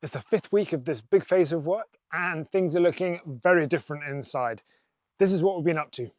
It's the fifth week of this big phase of work and things are looking very different inside. This is what we've been up to.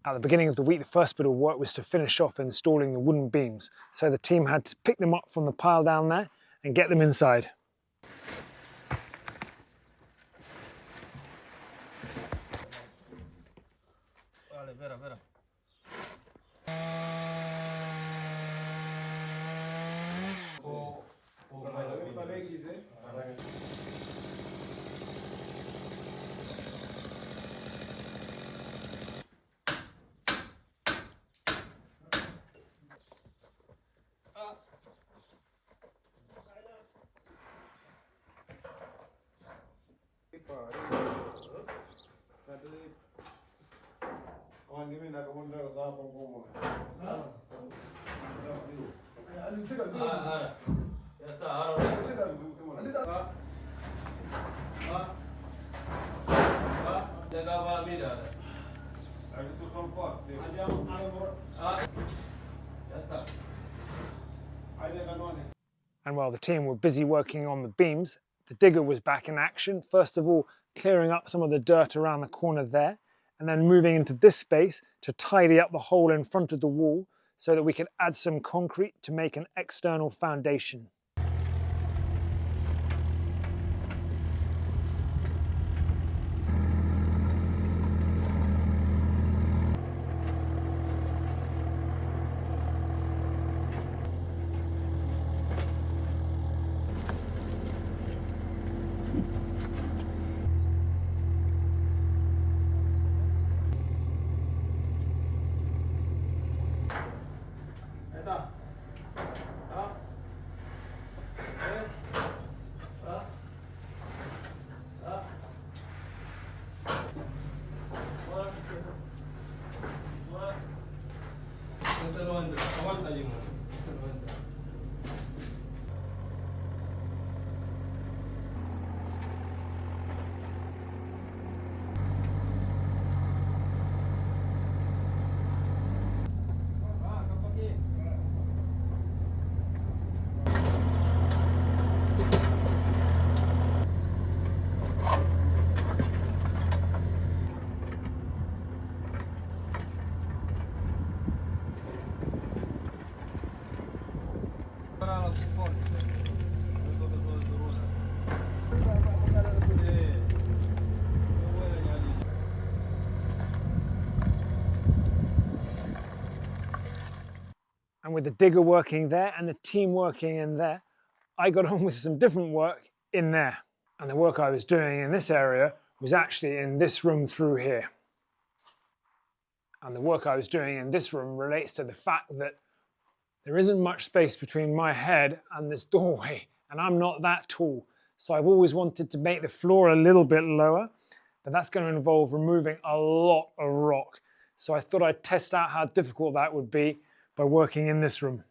At the beginning of the week, the first bit of work was to finish off installing the wooden beams. So the team had to pick them up from the pile down there and get them inside. And while the team were busy working on the beams, the digger was back in action. First of all, clearing up some of the dirt around the corner there, and then moving into this space to tidy up the hole in front of the wall so that we could add some concrete to make an external foundation. And with the digger working there and the team working in there, I got on with some different work in there. And the work I was doing in this area was actually in this room through here. And the work I was doing in this room relates to the fact that there isn't much space between my head and this doorway, and I'm not that tall. So I've always wanted to make the floor a little bit lower, but that's going to involve removing a lot of rock. So I thought I'd test out how difficult that would be by working in this room.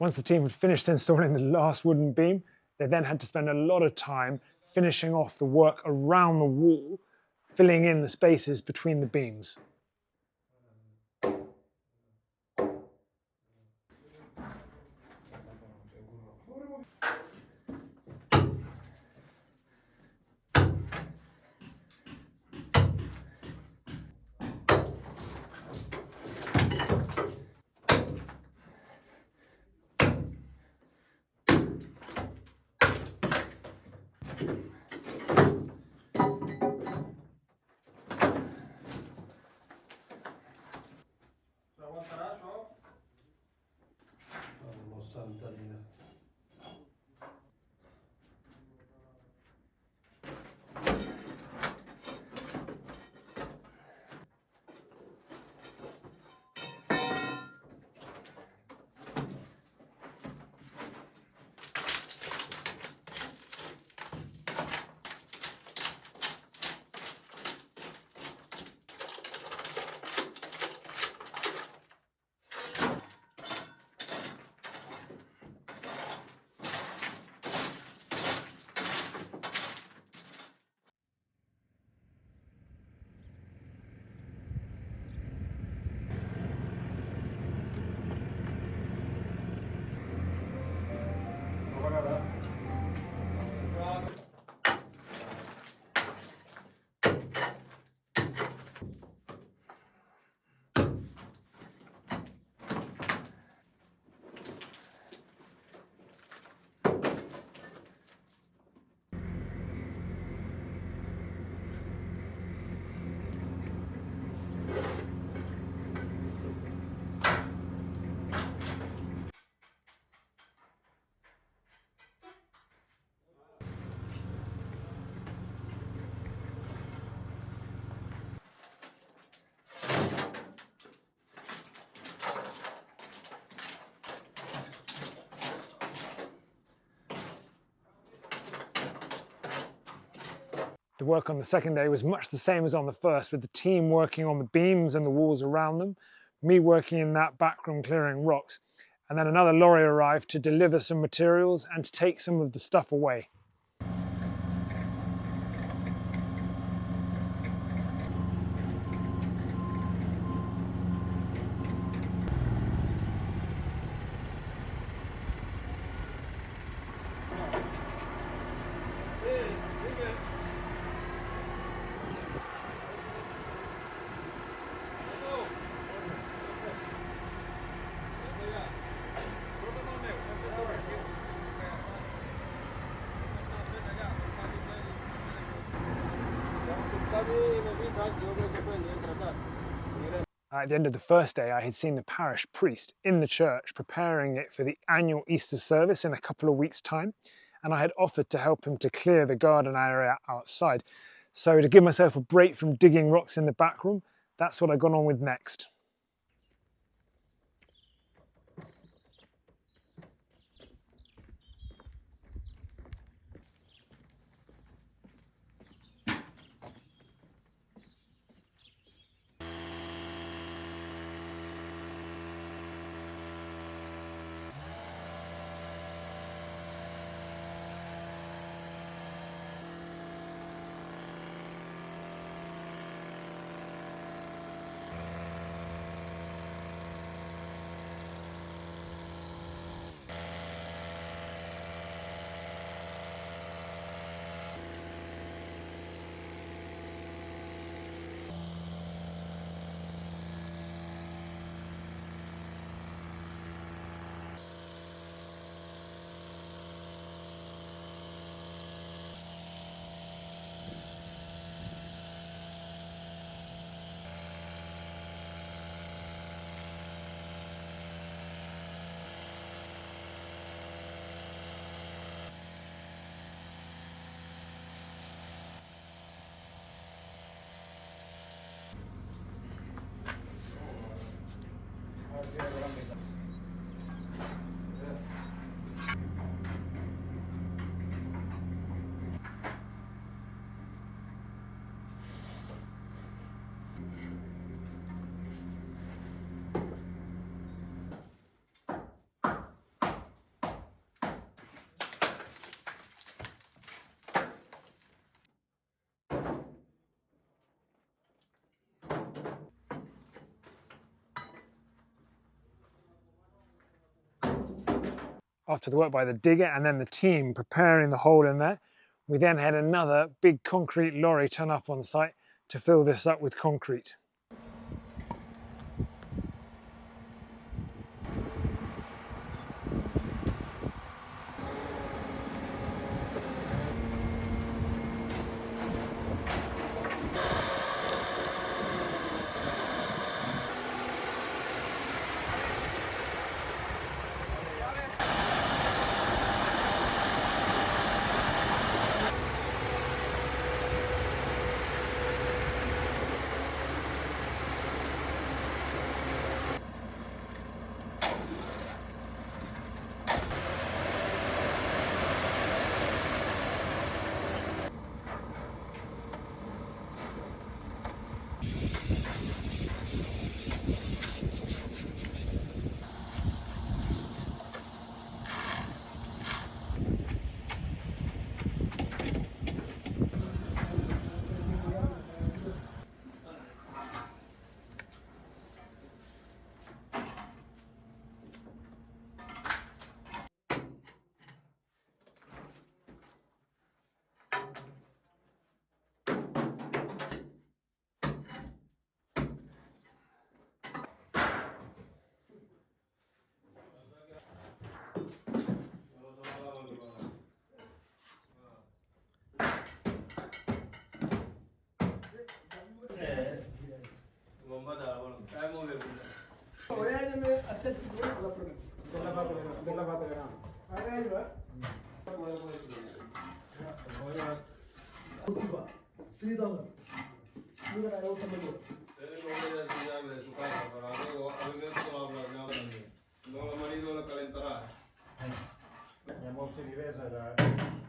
Once the team had finished installing the last wooden beam, they then had to spend a lot of time finishing off the work around the wall, filling in the spaces between the beams. The work on the second day was much the same as on the first, with the team working on the beams and the walls around them, me working in that back room clearing rocks, and then another lorry arrived to deliver some materials and to take some of the stuff away. At the end of the first day, I had seen the parish priest in the church preparing it for the annual Easter service in a couple of weeks' time, and I had offered to help him to clear the garden area outside. So to give myself a break from digging rocks in the back room, that's what I got on with next. After the work by the digger and then the team preparing the hole in there, we then had another big concrete lorry turn up on site to fill this up with concrete.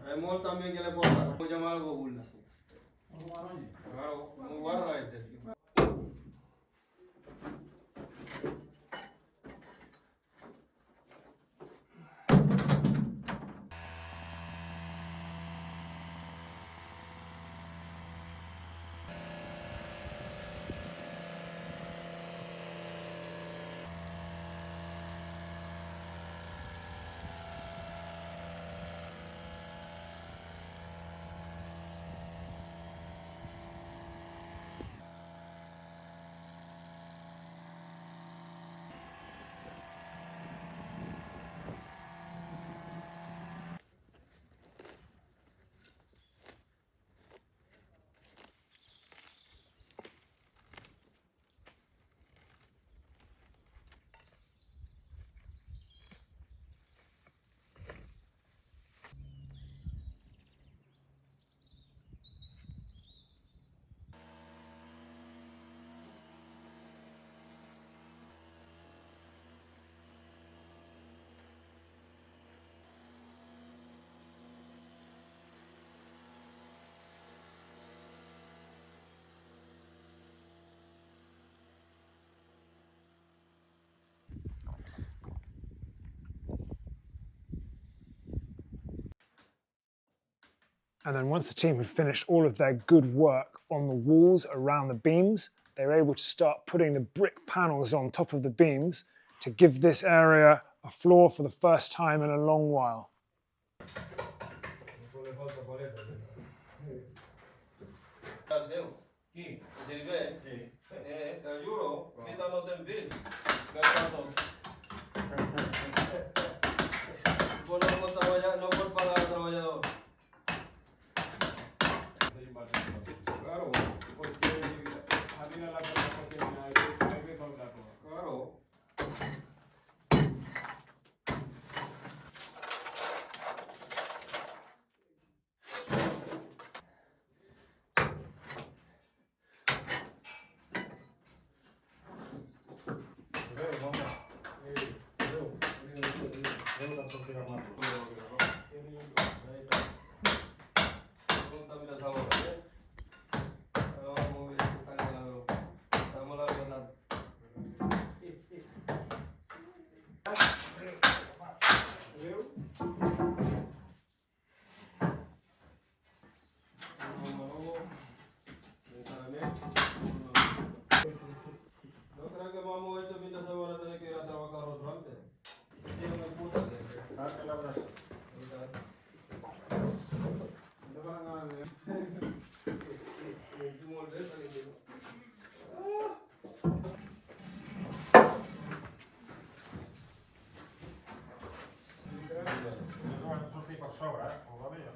È molto amiche le porta, puoi chiamare con una. Non guarda And then once the team had finished all of their good work on the walls around the beams, they were able to start putting the brick panels on top of the beams to give this area a floor for the first time in a long while. No creo que vamos a esto mientras se van a tener que ir a trabajar otro antes. Sí, me puta. Darte el abrazo. No van a ganar. Son tipos sobra, todavía.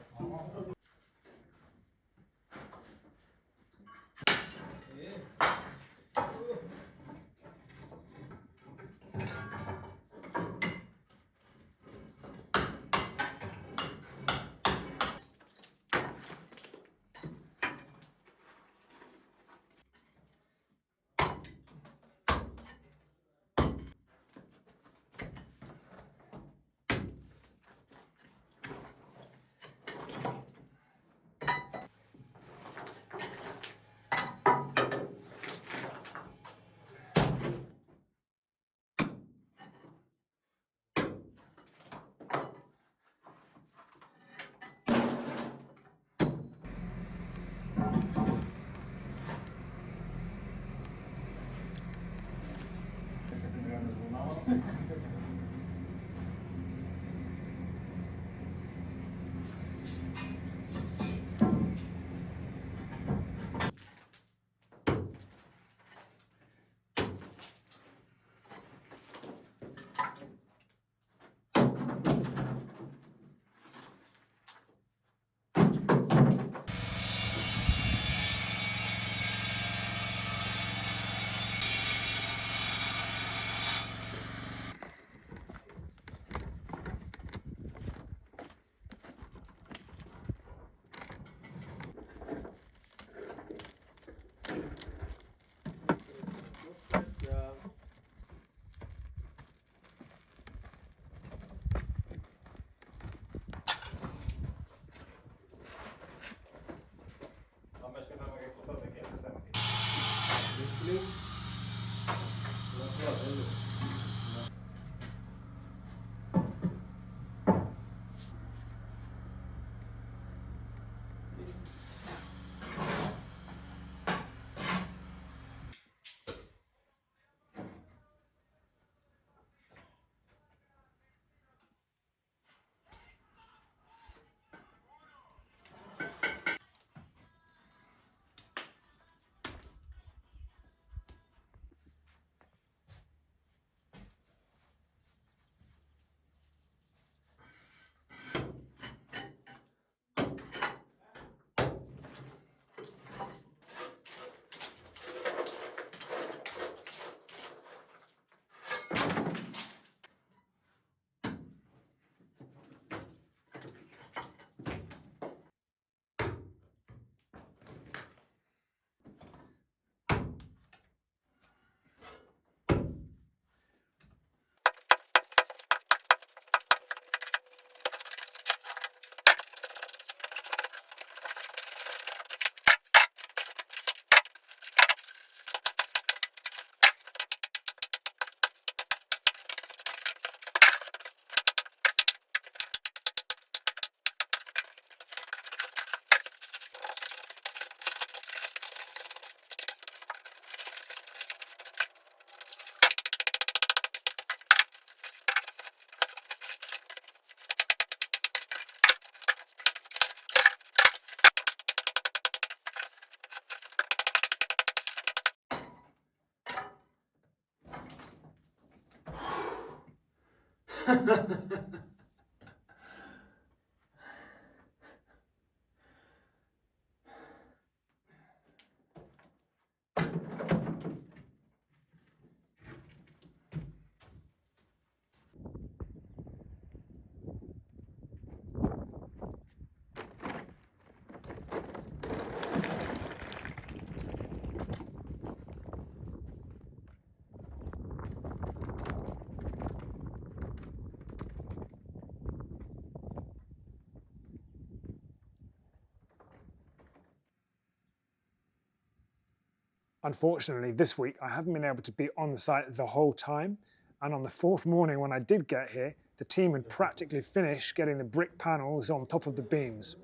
Unfortunately, this week I haven't been able to be on site the whole time, and on the fourth morning when I did get here, the team had practically finished getting the brick panels on top of the beams.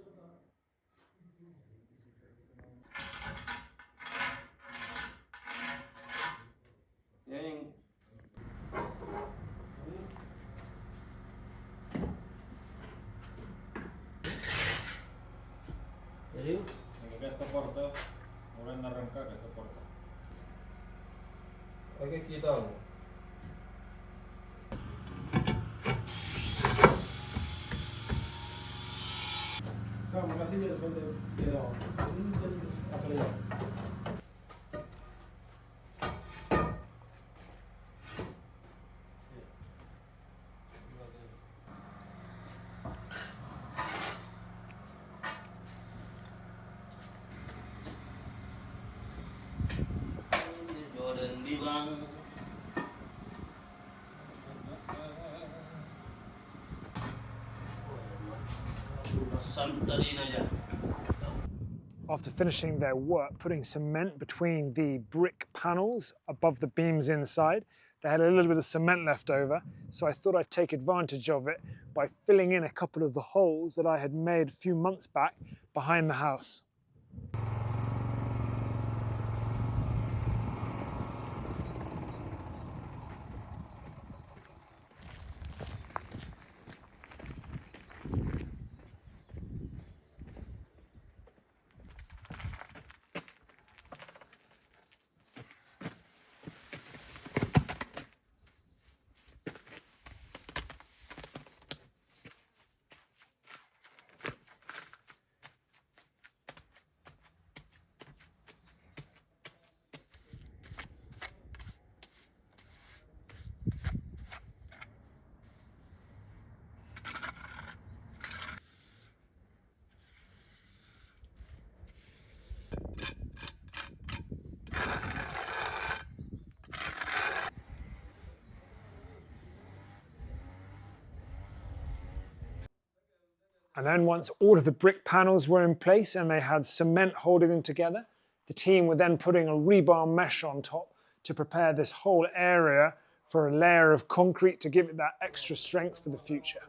Aquesta porta haurem d'arrencar aquesta porta. Hay que quitarlo. Sama kasi dia sudah dia asal dia. Jordan bilang santarin aja. After finishing their work, putting cement between the brick panels above the beams inside, they had a little bit of cement left over, so I thought I'd take advantage of it by filling in a couple of the holes that I had made a few months back behind the house. And then once all of the brick panels were in place and they had cement holding them together, the team were then putting a rebar mesh on top to prepare this whole area for a layer of concrete to give it that extra strength for the future.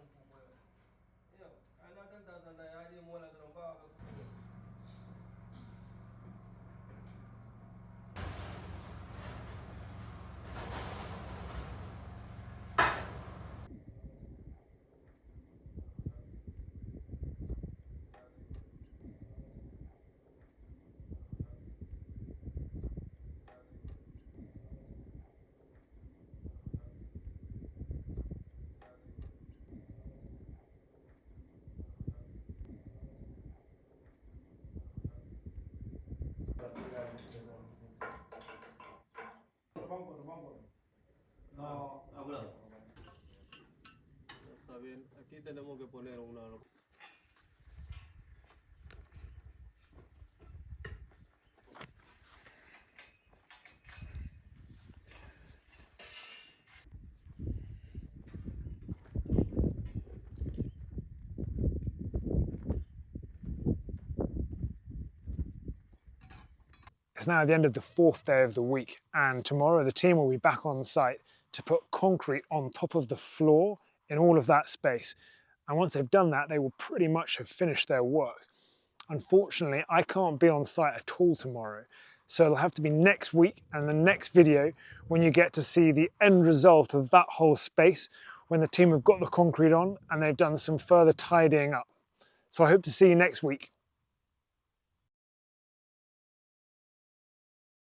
No, habla. Está bien, aquí tenemos que poner una. It's now the end of the fourth day of the week, and tomorrow the team will be back on site to put concrete on top of the floor in all of that space. And once they've done that, they will pretty much have finished their work. Unfortunately, I can't be on site at all tomorrow, so it'll have to be next week and the next video when you get to see the end result of that whole space, when the team have got the concrete on and they've done some further tidying up. So I hope to see you next week.